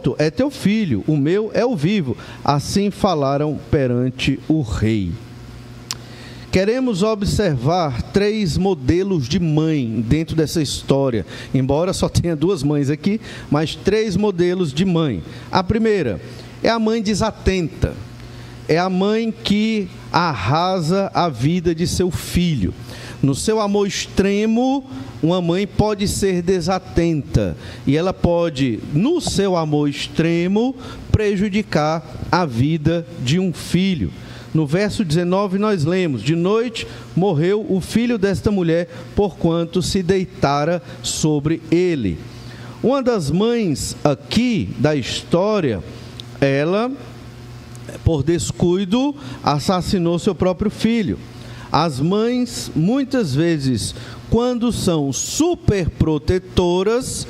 morto é teu filho, o meu é o vivo. Assim falaram perante o rei. Queremos observar 3 modelos de mãe dentro dessa história. Embora só tenha 2 mães aqui, mas 3 modelos de mãe. A primeira é a mãe desatenta. É a mãe que arrasa a vida de seu filho. No seu amor extremo, uma mãe pode ser desatenta. E ela pode, no seu amor extremo, prejudicar a vida de um filho. No verso 19 nós lemos: de noite morreu o filho desta mulher, porquanto se deitara sobre ele. Uma das mães aqui da história, ela, por descuido, assassinou seu próprio filho. As mães, muitas vezes, quando são superprotetoras,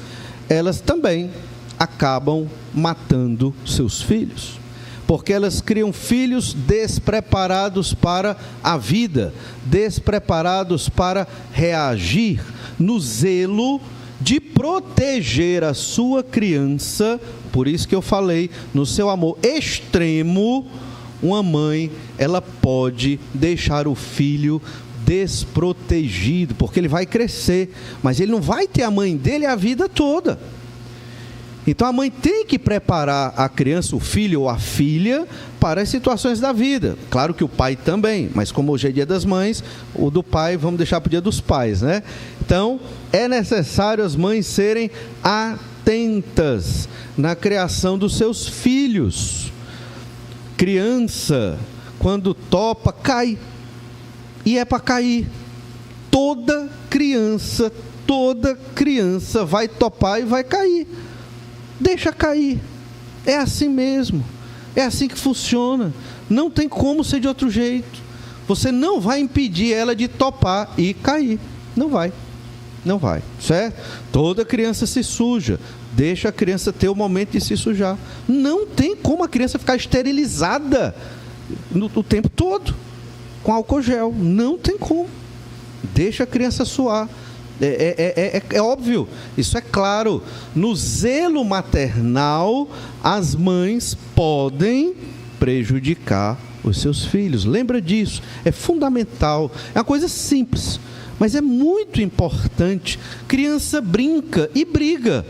elas também acabam matando seus filhos. Porque elas criam filhos despreparados para a vida, despreparados para reagir, no zelo de proteger a sua criança. Por isso que eu falei, no seu amor extremo, uma mãe, ela pode deixar o filho desprotegido, porque ele vai crescer, mas ele não vai ter a mãe dele a vida toda. Então a mãe tem que preparar a criança, o filho ou a filha, para as situações da vida. Claro que o pai também, mas como hoje é dia das mães, o do pai vamos deixar para o dia dos pais, né? Então é necessário as mães serem atentas na criação dos seus filhos. Criança, quando topa, cai. E é para cair. Toda criança vai topar e vai cair. Deixa cair. É assim mesmo. É assim que funciona. Não tem como ser de outro jeito. Você não vai impedir ela de topar e cair. Não vai. Não vai. Certo? Toda criança se suja. Deixa a criança ter o momento de se sujar. Não tem como a criança ficar esterilizada o tempo todo com álcool gel. Não tem como. Deixa a criança suar. É óbvio, isso é claro. No zelo maternal, as mães podem prejudicar os seus filhos. Lembra disso, é fundamental. É uma coisa simples, mas é muito importante. Criança brinca e briga.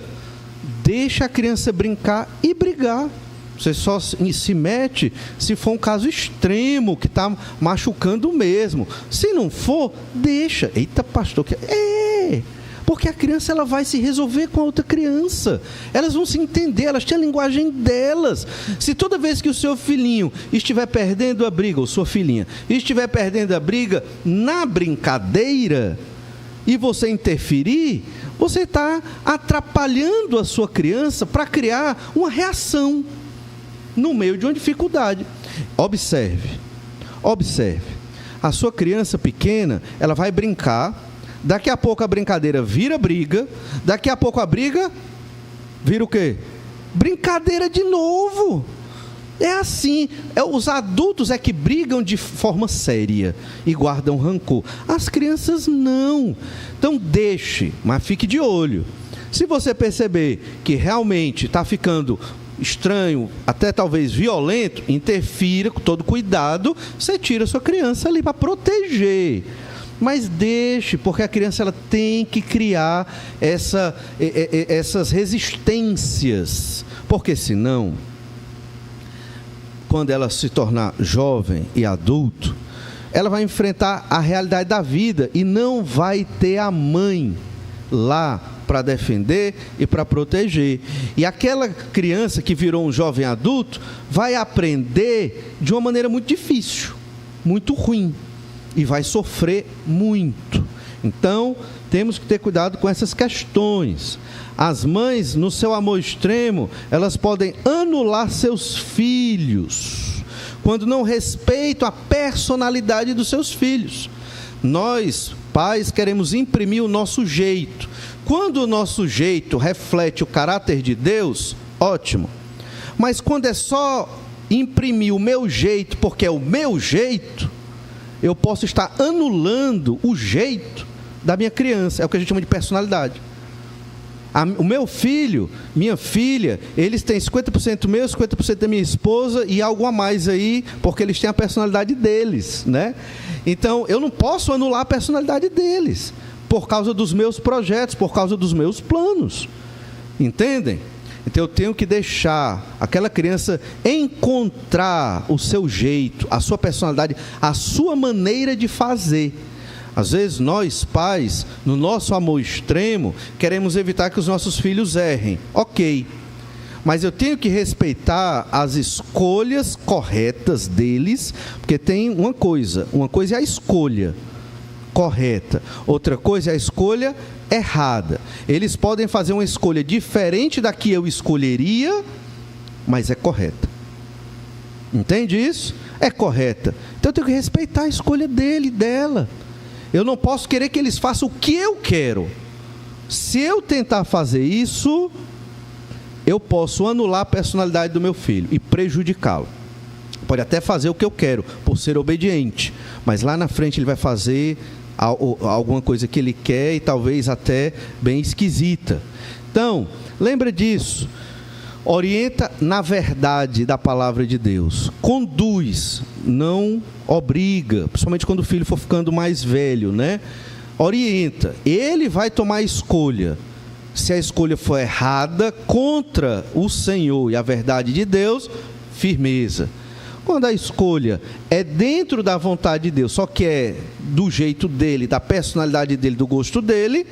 Deixa a criança brincar e brigar. Você só se mete se for um caso extremo, que está machucando mesmo. Se não for, deixa. Eita, pastor, porque a criança ela vai se resolver com a outra criança. Elas vão se entender, elas têm a linguagem delas. Se toda vez que o seu filhinho estiver perdendo a briga, ou sua filhinha, estiver perdendo a briga na brincadeira, e você interferir, você está atrapalhando a sua criança para criar uma reação no meio de uma dificuldade. Observe. A sua criança pequena, ela vai brincar, daqui a pouco a brincadeira vira briga, daqui a pouco a briga vira o quê? Brincadeira de novo. É assim. Os adultos é que brigam de forma séria e guardam rancor. As crianças não. Então deixe, mas fique de olho. Se você perceber que realmente está ficando estranho, até talvez violento, interfira com todo cuidado, você tira a sua criança ali para proteger. Mas deixe, porque a criança ela tem que criar essas resistências, porque senão, quando ela se tornar jovem e adulto, ela vai enfrentar a realidade da vida e não vai ter a mãe lá para defender e para proteger. E aquela criança que virou um jovem adulto vai aprender de uma maneira muito difícil, muito ruim, e vai sofrer muito. Então, temos que ter cuidado com essas questões. As mães, no seu amor extremo, elas podem anular seus filhos, quando não respeitam a personalidade dos seus filhos. Nós, pais, queremos imprimir o nosso jeito. Quando o nosso jeito reflete o caráter de Deus, ótimo. Mas quando é só imprimir o meu jeito, porque é o meu jeito, eu posso estar anulando o jeito da minha criança. É o que a gente chama de personalidade. O meu filho, minha filha, eles têm 50% meu, 50% da minha esposa e algo a mais aí, porque eles têm a personalidade deles, né? Então, eu não posso anular a personalidade deles, por causa dos meus projetos, por causa dos meus planos. Entendem? Então, eu tenho que deixar aquela criança encontrar o seu jeito, a sua personalidade, a sua maneira de fazer. Às vezes nós, pais, no nosso amor extremo, queremos evitar que os nossos filhos errem. Ok, mas eu tenho que respeitar as escolhas corretas deles, porque tem uma coisa é a escolha correta, outra coisa é a escolha errada. Eles podem fazer uma escolha diferente da que eu escolheria, mas é correta. Entende isso? É correta. Então eu tenho que respeitar a escolha dele, dela. Eu não posso querer que eles façam o que eu quero. Se eu tentar fazer isso, eu posso anular a personalidade do meu filho e prejudicá-lo. Pode até fazer o que eu quero, por ser obediente, mas lá na frente ele vai fazer alguma coisa que ele quer e talvez até bem esquisita. Então, lembra disso. Orienta na verdade da palavra de Deus. Conduz, não obriga, principalmente quando o filho for ficando mais velho, né? Orienta. Ele vai tomar a escolha. Se a escolha for errada, contra o Senhor e a verdade de Deus, firmeza. Quando a escolha é dentro da vontade de Deus, só que é do jeito dele, da personalidade dele, do gosto dele,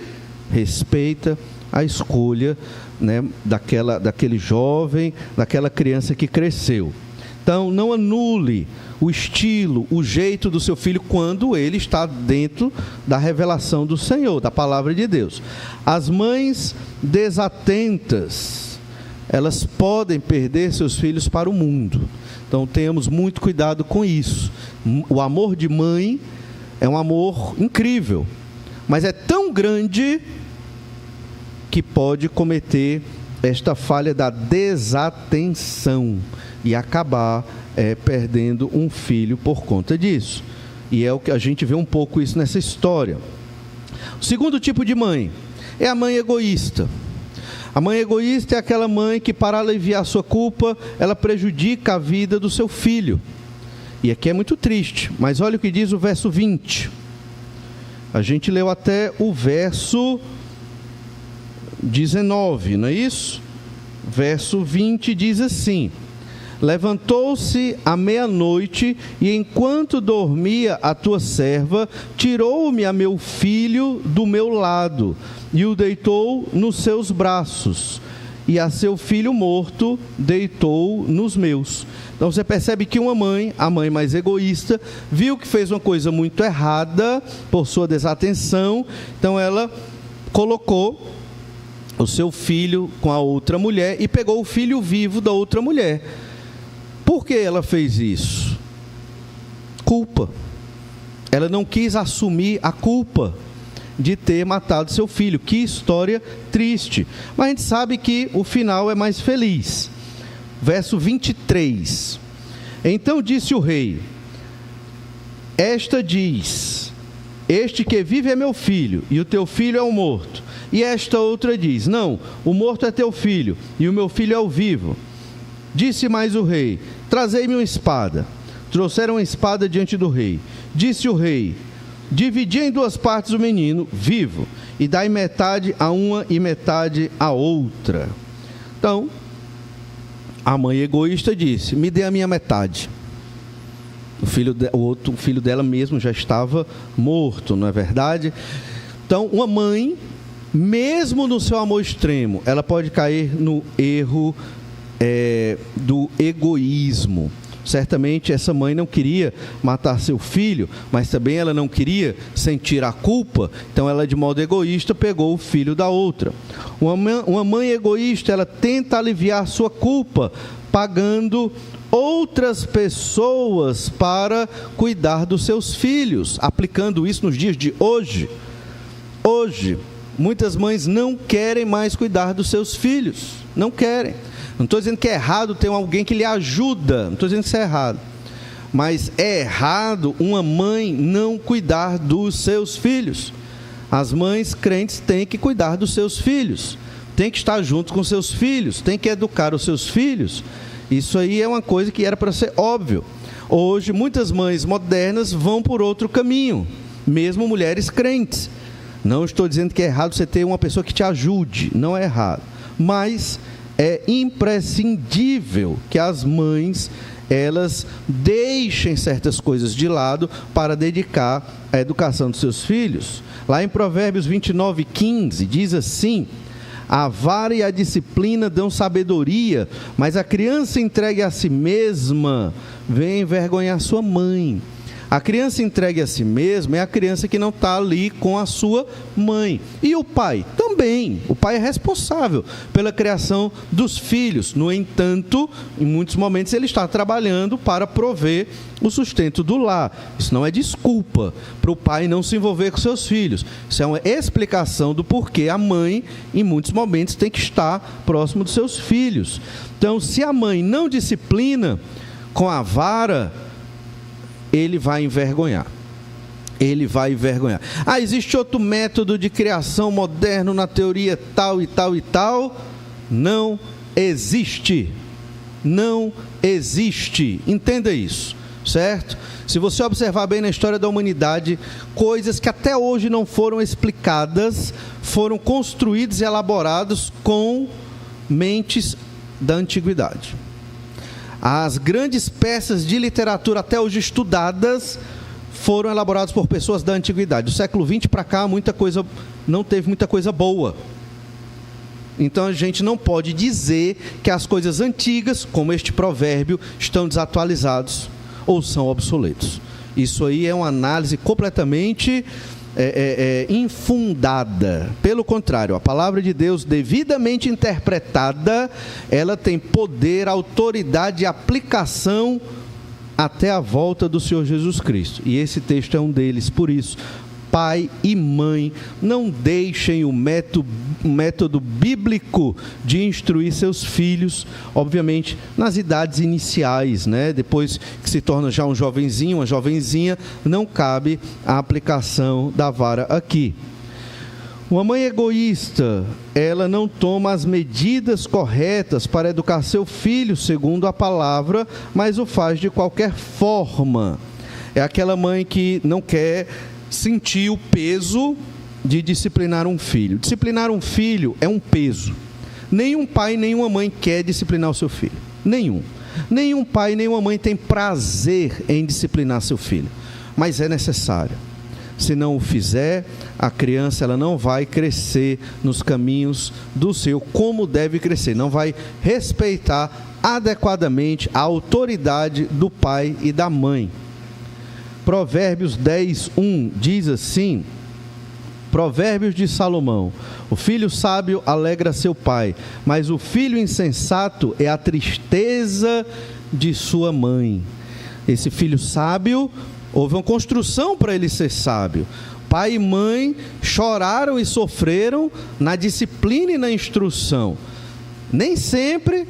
respeita a escolha, né, daquele jovem, daquela criança que cresceu. Então, não anule o estilo, o jeito do seu filho quando ele está dentro da revelação do Senhor, da palavra de Deus. As mães desatentas, elas podem perder seus filhos para o mundo. Então, tenhamos muito cuidado com isso. O amor de mãe é um amor incrível, mas é tão grande que pode cometer esta falha da desatenção e acabar perdendo um filho por conta disso. E é o que a gente vê um pouco isso nessa história. O segundo tipo de mãe é a mãe egoísta. A mãe egoísta é aquela mãe que, para aliviar a sua culpa, ela prejudica a vida do seu filho. E aqui é muito triste, mas olha o que diz o verso 20. A gente leu até o verso 19, não é isso? Verso 20 diz assim: levantou-se à meia-noite, e enquanto dormia a tua serva, tirou-me a meu filho do meu lado, e o deitou nos seus braços, e a seu filho morto deitou nos meus. Então você percebe que uma mãe, a mãe mais egoísta, viu que fez uma coisa muito errada por sua desatenção, então ela colocou o seu filho com a outra mulher e pegou o filho vivo da outra mulher. Por que ela fez isso? Culpa. Ela não quis assumir a culpa de ter matado seu filho. Que história triste. Mas a gente sabe que o final é mais feliz. Verso 23. Então disse o rei: esta diz: este que vive é meu filho, e o teu filho é o morto. E esta outra diz: não, o morto é teu filho, e o meu filho é o vivo. Disse mais o rei: trazei-me uma espada. Trouxeram uma espada diante do rei. Disse o rei: dividi em duas partes o menino vivo, e dai metade a uma e metade a outra. Então, a mãe egoísta disse: me dê a minha metade. O outro filho dela mesmo já estava morto, não é verdade? Então, uma mãe, mesmo no seu amor extremo, ela pode cair no erro do egoísmo. Certamente essa mãe não queria matar seu filho, mas também ela não queria sentir a culpa, então ela, de modo egoísta, pegou o filho da outra. Uma mãe egoísta, ela tenta aliviar sua culpa pagando outras pessoas para cuidar dos seus filhos, aplicando isso nos dias de hoje. Hoje, muitas mães não querem mais cuidar dos seus filhos, não querem. Não estou dizendo que é errado ter alguém que lhe ajuda, não estou dizendo que isso é errado, mas é errado uma mãe não cuidar dos seus filhos. As mães crentes têm que cuidar dos seus filhos, tem que estar junto com seus filhos, tem que educar os seus filhos. Isso aí é uma coisa que era para ser óbvio. Hoje, muitas mães modernas vão por outro caminho, mesmo mulheres crentes. Não estou dizendo que é errado você ter uma pessoa que te ajude, não é errado. Mas é imprescindível que as mães, elas deixem certas coisas de lado para dedicar à educação dos seus filhos. Lá em Provérbios 29:15, diz assim: a vara e a disciplina dão sabedoria, mas a criança entregue a si mesma vem envergonhar sua mãe. A criança entregue a si mesma é a criança que não está ali com a sua mãe. E o pai também. O pai é responsável pela criação dos filhos. No entanto, em muitos momentos ele está trabalhando para prover o sustento do lar. Isso não é desculpa para o pai não se envolver com seus filhos. Isso é uma explicação do porquê a mãe, em muitos momentos, tem que estar próximo dos seus filhos. Então, se a mãe não disciplina com a vara, ele vai envergonhar. Ele vai envergonhar. Existe outro método de criação moderno na teoria tal e tal e tal? Não existe. Não existe. Entenda isso, certo? Se você observar bem na história da humanidade, coisas que até hoje não foram explicadas, foram construídas e elaboradas com mentes da antiguidade. As grandes peças de literatura até hoje estudadas foram elaboradas por pessoas da antiguidade. Do século XX para cá, não teve muita coisa boa. Então a gente não pode dizer que as coisas antigas, como este provérbio, estão desatualizados ou são obsoletos. Isso aí é uma análise completamente infundada. Pelo contrário, a palavra de Deus, devidamente interpretada, ela tem poder, autoridade e aplicação até a volta do Senhor Jesus Cristo. E esse texto é um deles. Por isso, pai e mãe, não deixem o método bíblico de instruir seus filhos, obviamente nas idades iniciais, né? Depois que se torna já um jovenzinho, uma jovenzinha, não cabe a aplicação da vara aqui. Uma mãe egoísta, ela não toma as medidas corretas para educar seu filho segundo a palavra, mas o faz de qualquer forma. É aquela mãe que não quer sentir o peso de disciplinar um filho. Disciplinar um filho é um peso. Nenhum pai, nenhuma mãe quer disciplinar o seu filho. Nenhum. Nenhum pai, nenhuma mãe tem prazer em disciplinar seu filho. Mas é necessário. Se não o fizer, a criança ela não vai crescer nos caminhos do Senhor como deve crescer. Não vai respeitar adequadamente a autoridade do pai e da mãe. Provérbios 10:1 diz assim: Provérbios de Salomão: o filho sábio alegra seu pai, mas o filho insensato é a tristeza de sua mãe. Esse filho sábio, houve uma construção para ele ser sábio. Pai e mãe choraram e sofreram na disciplina e na instrução. Nem sempre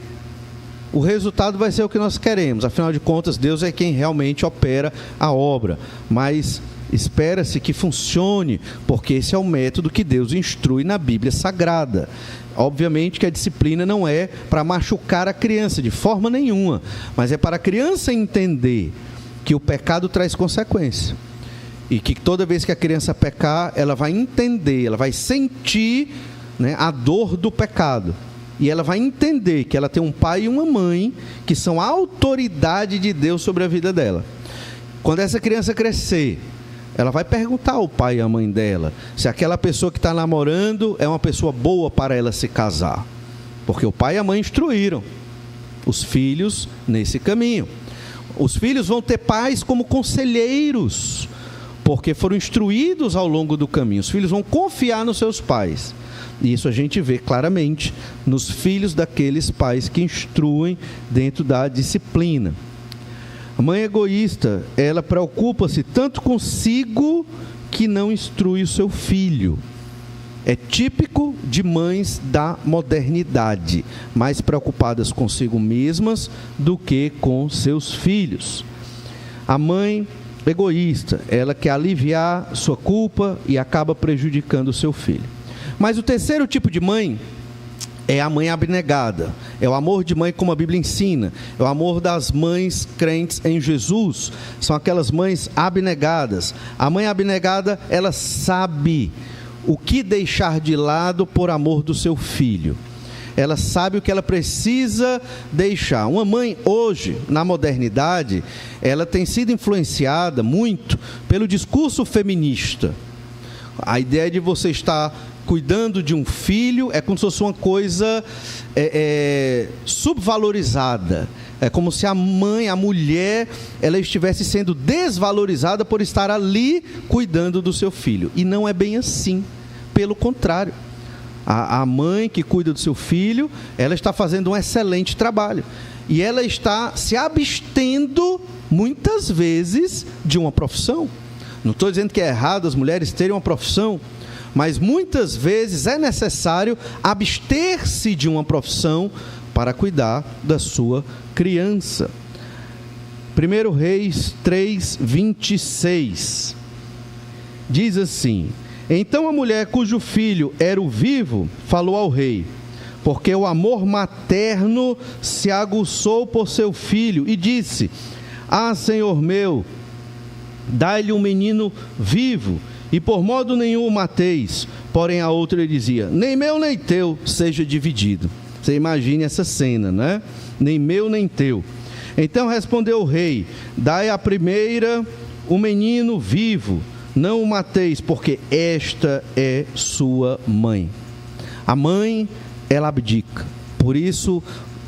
o resultado vai ser o que nós queremos. Afinal de contas, Deus é quem realmente opera a obra. Mas espera-se que funcione, porque esse é o método que Deus instrui na Bíblia Sagrada. Obviamente que a disciplina não é para machucar a criança, de forma nenhuma. Mas é para a criança entender que o pecado traz consequência. E que toda vez que a criança pecar, ela vai entender, ela vai sentir, né, a dor do pecado. E ela vai entender que ela tem um pai e uma mãe que são a autoridade de Deus sobre a vida dela. Quando essa criança crescer, ela vai perguntar ao pai e à mãe dela se aquela pessoa que está namorando é uma pessoa boa para ela se casar. Porque o pai e a mãe instruíram os filhos nesse caminho. Os filhos vão ter pais como conselheiros, porque foram instruídos ao longo do caminho. Os filhos vão confiar nos seus pais. E isso a gente vê claramente nos filhos daqueles pais que instruem dentro da disciplina. A mãe egoísta, ela preocupa-se tanto consigo que não instrui o seu filho. É típico de mães da modernidade, mais preocupadas consigo mesmas do que com seus filhos. A mãe egoísta, ela quer aliviar sua culpa e acaba prejudicando o seu filho. Mas o terceiro tipo de mãe é a mãe abnegada, é o amor de mãe como a Bíblia ensina, é o amor das mães crentes em Jesus, são aquelas mães abnegadas. A mãe abnegada, ela sabe o que deixar de lado por amor do seu filho, ela sabe o que ela precisa deixar. Uma mãe hoje, na modernidade, ela tem sido influenciada muito pelo discurso feminista. A ideia de você estar cuidando de um filho é como se fosse uma coisa subvalorizada. É como se a mãe, a mulher, ela estivesse sendo desvalorizada por estar ali cuidando do seu filho. E não é bem assim. Pelo contrário. A mãe que cuida do seu filho, ela está fazendo um excelente trabalho. E ela está se abstendo, muitas vezes, de uma profissão. Não estou dizendo que é errado as mulheres terem uma profissão, mas muitas vezes é necessário abster-se de uma profissão para cuidar da sua criança. 1 Reis 3:26 diz assim: então a mulher cujo filho era o vivo falou ao rei, porque o amor materno se aguçou por seu filho, e disse: ah, Senhor meu, dai-lhe um menino vivo, e por modo nenhum o mateis. Porém a outra lhe dizia: nem meu nem teu seja dividido. Você imagine essa cena, né? Nem meu nem teu. Então respondeu o rei: dai à primeira o menino vivo, não o mateis, porque esta é sua mãe. A mãe, ela abdica. Por isso,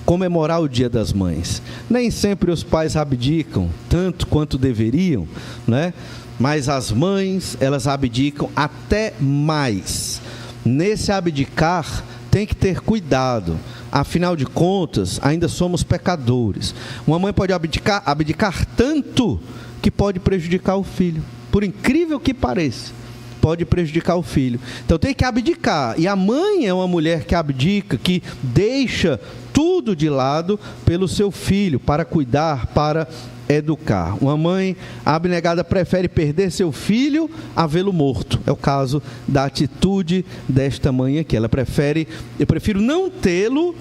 comemorar o Dia das Mães. Nem sempre os pais abdicam tanto quanto deveriam, né? Mas as mães, elas abdicam até mais. Nesse abdicar, tem que ter cuidado. Afinal de contas, ainda somos pecadores. Uma mãe pode abdicar tanto que pode prejudicar o filho. Por incrível que pareça, pode prejudicar o filho. Então tem que abdicar. E a mãe é uma mulher que abdica, que deixa tudo de lado pelo seu filho, para cuidar, para educar. Uma mãe abnegada prefere perder seu filho a vê-lo morto. É o caso da atitude desta mãe aqui. Ela prefere: eu prefiro não tê-lo,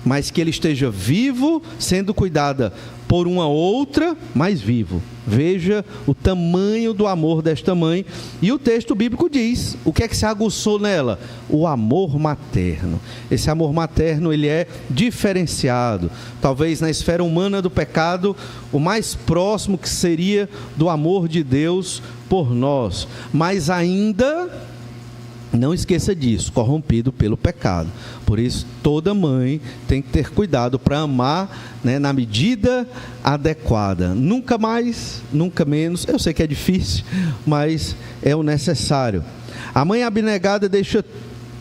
mas que ele esteja vivo, sendo cuidada por uma outra, mas vivo. Veja o tamanho do amor desta mãe. E o texto bíblico diz: o que é que se aguçou nela? O amor materno. Esse amor materno, ele é diferenciado. Talvez na esfera humana do pecado, o mais próximo que seria do amor de Deus por nós. Mas ainda, não esqueça disso, corrompido pelo pecado. Por isso, toda mãe tem que ter cuidado para amar, né, na medida adequada. Nunca mais, nunca menos. Eu sei que é difícil, mas é o necessário. A mãe abnegada deixa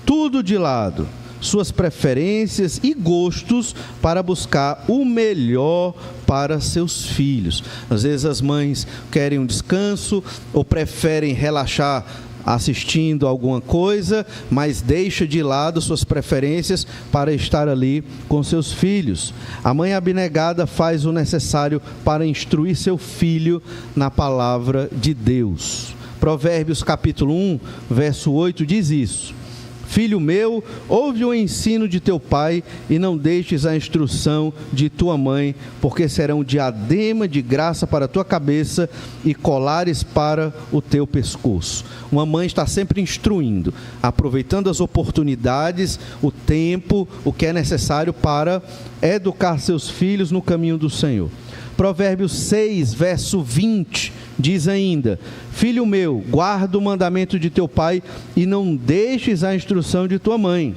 tudo de lado, suas preferências e gostos, para buscar o melhor para seus filhos. Às vezes as mães querem um descanso ou preferem relaxar assistindo alguma coisa, mas deixa de lado suas preferências para estar ali com seus filhos. A mãe abnegada faz o necessário para instruir seu filho na palavra de Deus. Provérbios capítulo 1, verso 8 diz isso: filho meu, ouve o ensino de teu pai e não deixes a instrução de tua mãe, porque serão diadema de graça para a tua cabeça e colares para o teu pescoço. Uma mãe está sempre instruindo, aproveitando as oportunidades, o tempo, o que é necessário para educar seus filhos no caminho do Senhor. Provérbios 6, verso 20, diz ainda: filho meu, guarda o mandamento de teu pai e não deixes a instrução de tua mãe.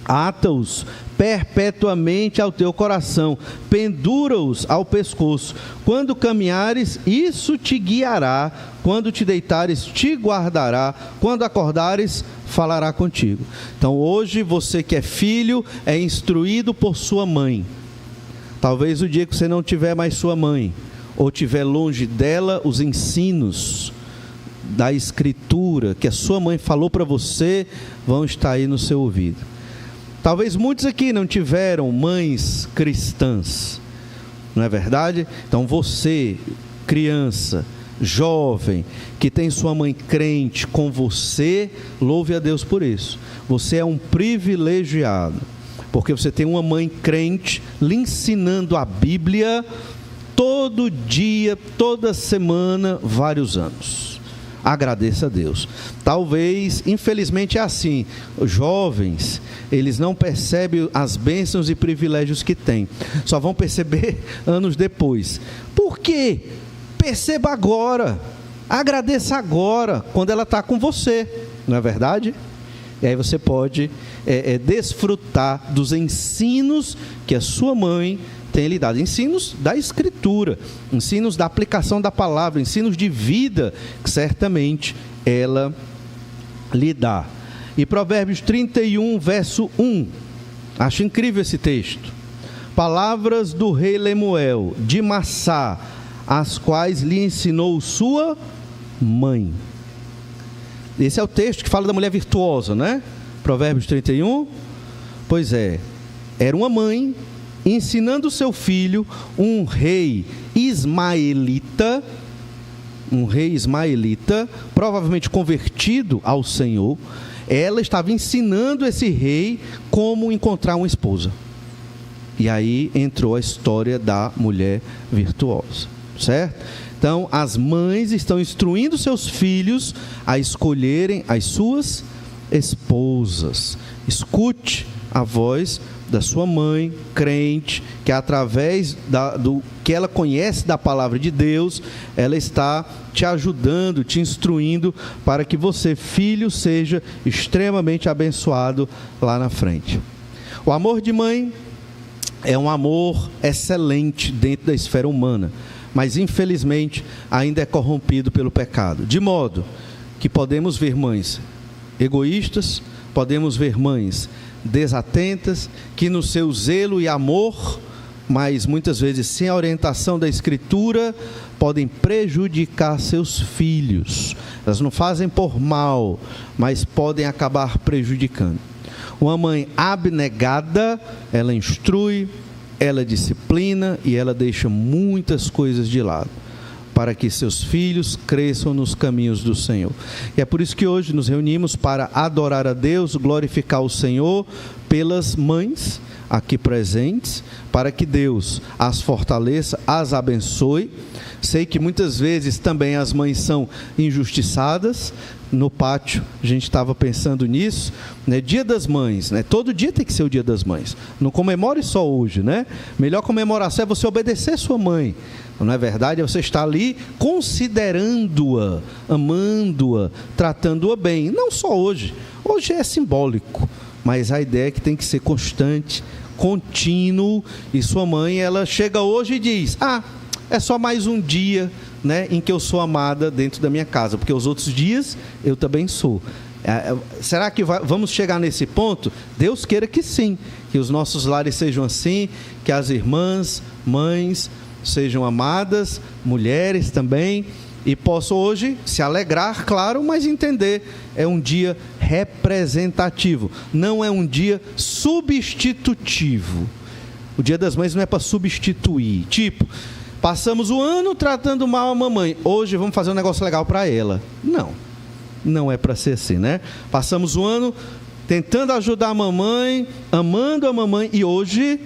Ata-os perpetuamente ao teu coração, pendura-os ao pescoço. Quando caminhares, isso te guiará. Quando te deitares, te guardará. Quando acordares, falará contigo. Então hoje você que é filho é instruído por sua mãe. Talvez o dia que você não tiver mais sua mãe, ou tiver longe dela, os ensinos da Escritura que a sua mãe falou para você vão estar aí no seu ouvido. Talvez muitos aqui não tiveram mães cristãs, não é verdade? Então você, criança, jovem, que tem sua mãe crente com você, louve a Deus por isso. Você é um privilegiado. porque você tem uma mãe crente lhe ensinando a Bíblia todo dia, toda semana, vários anos. Agradeça a Deus. Talvez, infelizmente é assim, os jovens, eles não percebem as bênçãos e privilégios que têm, só vão perceber anos depois. Por quê? Perceba agora, agradeça agora, quando ela está com você, não é verdade? E aí você pode desfrutar dos ensinos que a sua mãe tem lhe dado, ensinos da Escritura, ensinos da aplicação da palavra, ensinos de vida, que certamente ela lhe dá. E Provérbios 31, verso 1, acho incrível esse texto. Palavras do rei Lemuel, de Massá, as quais lhe ensinou sua mãe. Esse é o texto que fala da mulher virtuosa, né? Provérbios 31, pois é, era uma mãe ensinando seu filho, um rei ismaelita, provavelmente convertido ao Senhor. Ela estava ensinando esse rei como encontrar uma esposa. E aí entrou a história da mulher virtuosa, certo? Então, as mães estão instruindo seus filhos a escolherem as suas esposas. Escute a voz da sua mãe, crente, que através do que ela conhece da palavra de Deus, ela está te ajudando, te instruindo, para que você, filho, seja extremamente abençoado lá na frente. O amor de mãe é um amor excelente dentro da esfera humana, mas infelizmente ainda é corrompido pelo pecado, de modo que podemos ver mães egoístas, podemos ver mães desatentas, que no seu zelo e amor, mas muitas vezes sem a orientação da Escritura, podem prejudicar seus filhos. Elas não fazem por mal, mas podem acabar prejudicando. Uma mãe abnegada, ela instrui, ela disciplina e ela deixa muitas coisas de lado, para que seus filhos cresçam nos caminhos do Senhor. E é por isso que hoje nos reunimos para adorar a Deus, glorificar o Senhor pelas mães aqui presentes, para que Deus as fortaleça, as abençoe. Sei que muitas vezes também as mães são injustiçadas. No pátio a gente estava pensando nisso, né? Dia das Mães, né? Todo dia tem que ser o Dia das Mães. Não comemore só hoje, né? Melhor comemoração é você obedecer sua mãe. Não é verdade? É você estar ali considerando-a, amando-a, tratando-a bem. Não só hoje. Hoje é simbólico, mas a ideia é que tem que ser constante, contínuo. E sua mãe, ela chega hoje e diz: é só mais um dia, né, em que eu sou amada dentro da minha casa, porque os outros dias eu também sou. Será que vamos chegar nesse ponto? Deus queira que sim, que os nossos lares sejam assim, que as irmãs, mães sejam amadas, mulheres também, e possam hoje se alegrar, claro, mas entender, é um dia representativo, não é um dia substitutivo. O Dia das Mães não é para substituir, tipo, passamos o ano tratando mal a mamãe, hoje vamos fazer um negócio legal para ela. Não é para ser assim, né? Passamos o ano tentando ajudar a mamãe, amando a mamãe, e hoje,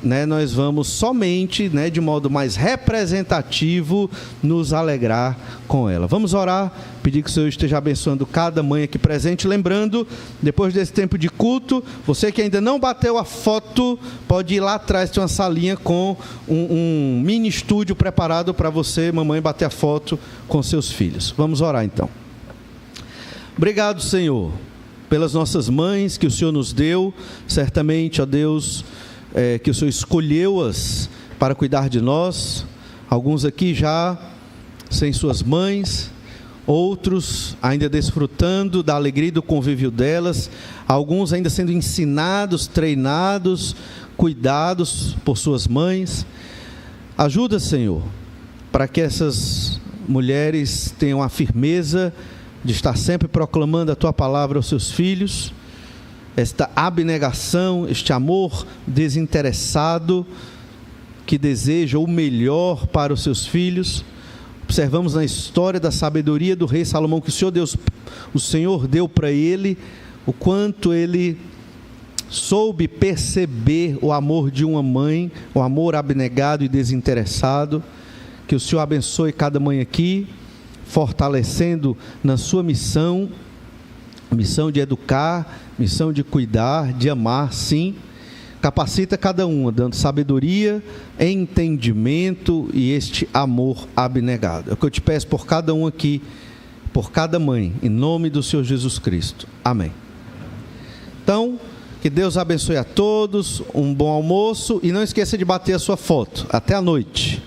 né, nós vamos somente, né, de modo mais representativo, nos alegrar com ela. Vamos orar, pedir que o Senhor esteja abençoando cada mãe aqui presente. Lembrando, depois desse tempo de culto, você que ainda não bateu a foto, pode ir lá atrás, tem uma salinha com um mini estúdio preparado para você, mamãe, bater a foto com seus filhos. Vamos orar então. Obrigado, Senhor, pelas nossas mães que o Senhor nos deu. Certamente, ó Deus, que o Senhor escolheu-as para cuidar de nós. Alguns aqui já sem suas mães, outros ainda desfrutando da alegria e do convívio delas, alguns ainda sendo ensinados, treinados, cuidados por suas mães. Ajuda, Senhor, para que essas mulheres tenham a firmeza de estar sempre proclamando a Tua palavra aos seus filhos, esta abnegação, este amor desinteressado, que deseja o melhor para os seus filhos. Observamos na história da sabedoria do rei Salomão, que o Senhor deu para ele, o quanto ele soube perceber o amor de uma mãe, o amor abnegado e desinteressado. Que o Senhor abençoe cada mãe aqui, fortalecendo na sua missão de educar, missão de cuidar, de amar, sim. Capacita cada uma, dando sabedoria, entendimento e este amor abnegado. É o que eu te peço por cada um aqui, por cada mãe, em nome do Senhor Jesus Cristo. Amém. Então, que Deus abençoe a todos, um bom almoço e não esqueça de bater a sua foto. Até a noite.